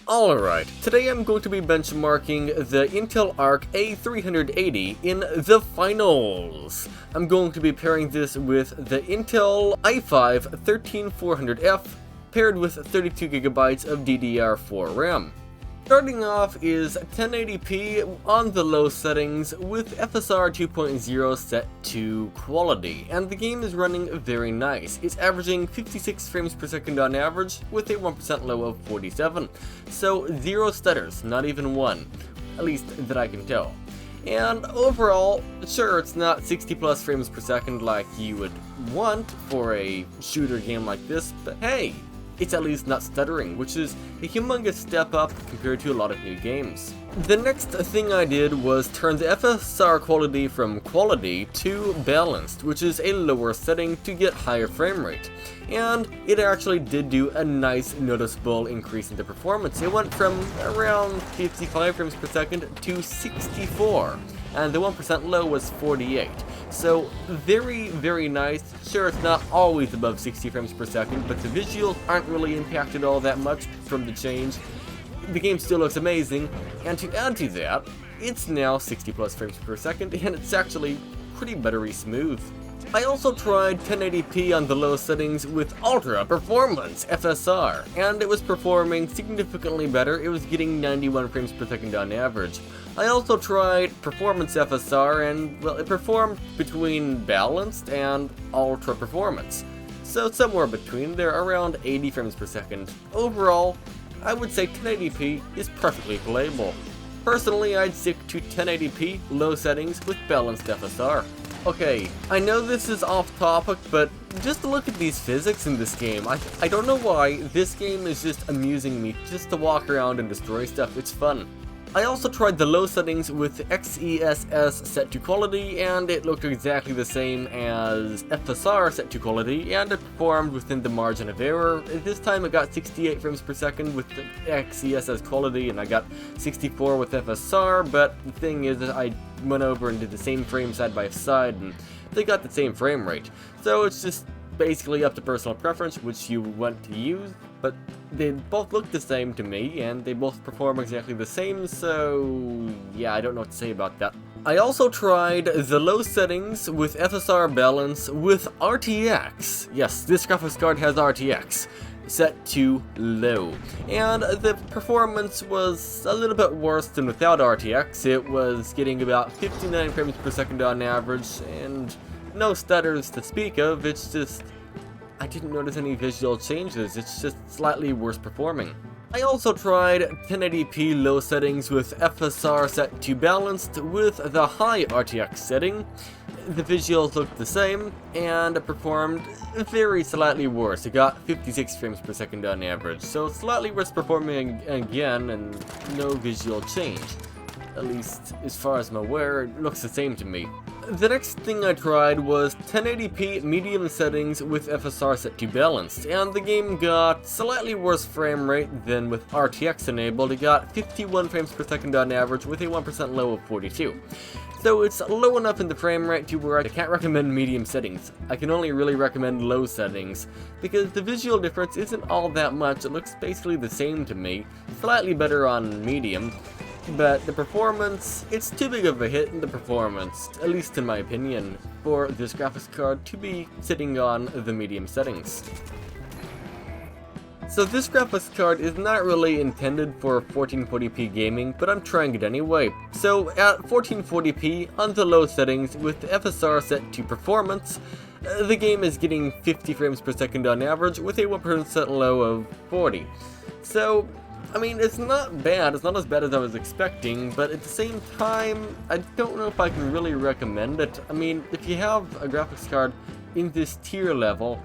Alright, today I'm going to be benchmarking the Intel Arc A380 in the finals. I'm going to be pairing this with the Intel i5-13400F paired with 32GB of DDR4 RAM. Starting off is 1080p on the low settings with FSR 2.0 set to quality, and the game is running very nice. It's averaging 56 frames per second on average with a 1% low of 47, so zero stutters, not even one, at least that I can tell. And overall, sure, it's not 60 plus frames per second like you would want for a shooter game like this, but hey! It's at least not stuttering, which is a humongous step up compared to a lot of new games. The next thing I did was turn the FSR quality from quality to balanced, which is a lower setting to get higher frame rate. And it actually did do a nice noticeable increase in the performance. It went from around 55 frames per second to 64, and the 1% low was 48. So very, very nice. Sure, it's not always above 60 frames per second, but the visuals aren't really impacted all that much from the change. The game still looks amazing, and to add to that, it's now 60 plus frames per second, and it's actually pretty buttery smooth. I also tried 1080p on the low settings with Ultra Performance FSR, and it was performing significantly better. It was getting 91 frames per second on average. I also tried Performance FSR, and well, it performed between balanced and Ultra Performance. So somewhere between there, around 80 frames per second. Overall, I would say 1080p is perfectly playable. Personally, I'd stick to 1080p low settings with balanced FSR. Okay, I know this is off topic, but just look at these physics in this game. I don't know why, this game is just amusing me just to walk around and destroy stuff. It's fun. I also tried the low settings with XESS set to quality, and it looked exactly the same as FSR set to quality, and it performed within the margin of error. This time it got 68 frames per second with the XESS quality, and I got 64 with FSR, but the thing is that I went over and did the same frame side by side, and they got the same frame rate. So it's just basically up to personal preference which you want to use, but they both look the same to me, and they both perform exactly the same, so yeah, I don't know what to say about that. I also tried the low settings with FSR balance with RTX. Yes, this graphics card has RTX set to low, and the performance was a little bit worse than without RTX. It was getting about 59 frames per second on average, and no stutters to speak of. It's just, I didn't notice any visual changes. It's just slightly worse performing. I also tried 1080p low settings with FSR set to balanced with the high RTX setting. The visuals looked the same, and it performed very slightly worse. It got 56 frames per second on average, so slightly worse performing again, and no visual change. At least, as far as I'm aware, it looks the same to me. The next thing I tried was 1080p medium settings with FSR set to balanced, and the game got slightly worse frame rate than with RTX enabled. It got 51 frames per second on average with a 1% low of 42. So it's low enough in the frame rate to where I can't recommend medium settings. I can only really recommend low settings, because the visual difference isn't all that much. It looks basically the same to me, slightly better on medium. But the performance, it's too big of a hit in the performance, at least in my opinion, for this graphics card to be sitting on the medium settings. So this graphics card is not really intended for 1440p gaming, but I'm trying it anyway. So at 1440p on the low settings with the FSR set to performance, the game is getting 50 frames per second on average with a 1% low of 40. So, I mean, it's not bad, it's not as bad as I was expecting, but at the same time, I don't know if I can really recommend it. I mean, if you have a graphics card in this tier level,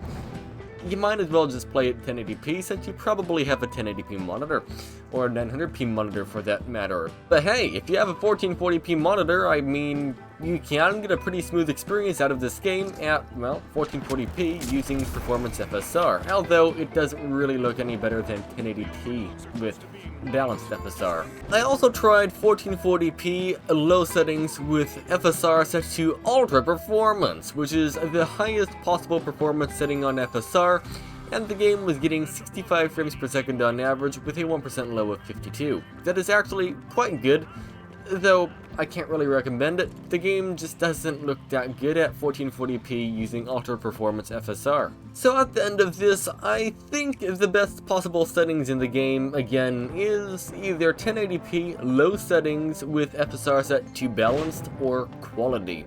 you might as well just play it 1080p, since you probably have a 1080p monitor, or a 900p monitor for that matter. But hey, if you have a 1440p monitor, I mean, you can get a pretty smooth experience out of this game at, well, 1440p using Performance FSR, although it doesn't really look any better than 1080p with balanced FSR. I also tried 1440p low settings with FSR set to Ultra Performance, which is the highest possible performance setting on FSR, and the game was getting 65 frames per second on average with a 1% low of 52. That is actually quite good, though I can't really recommend it. The game just doesn't look that good at 1440p using ultra performance FSR. So at the end of this, I think the best possible settings in the game, again, is either 1080p low settings with FSR set to balanced or quality.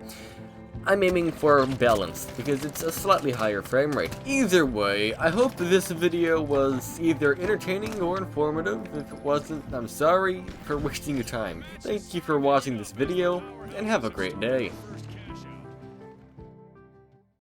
I'm aiming for balanced because it's a slightly higher frame rate. Either way, I hope this video was either entertaining or informative. If it wasn't, I'm sorry for wasting your time. Thank you for watching this video, and have a great day.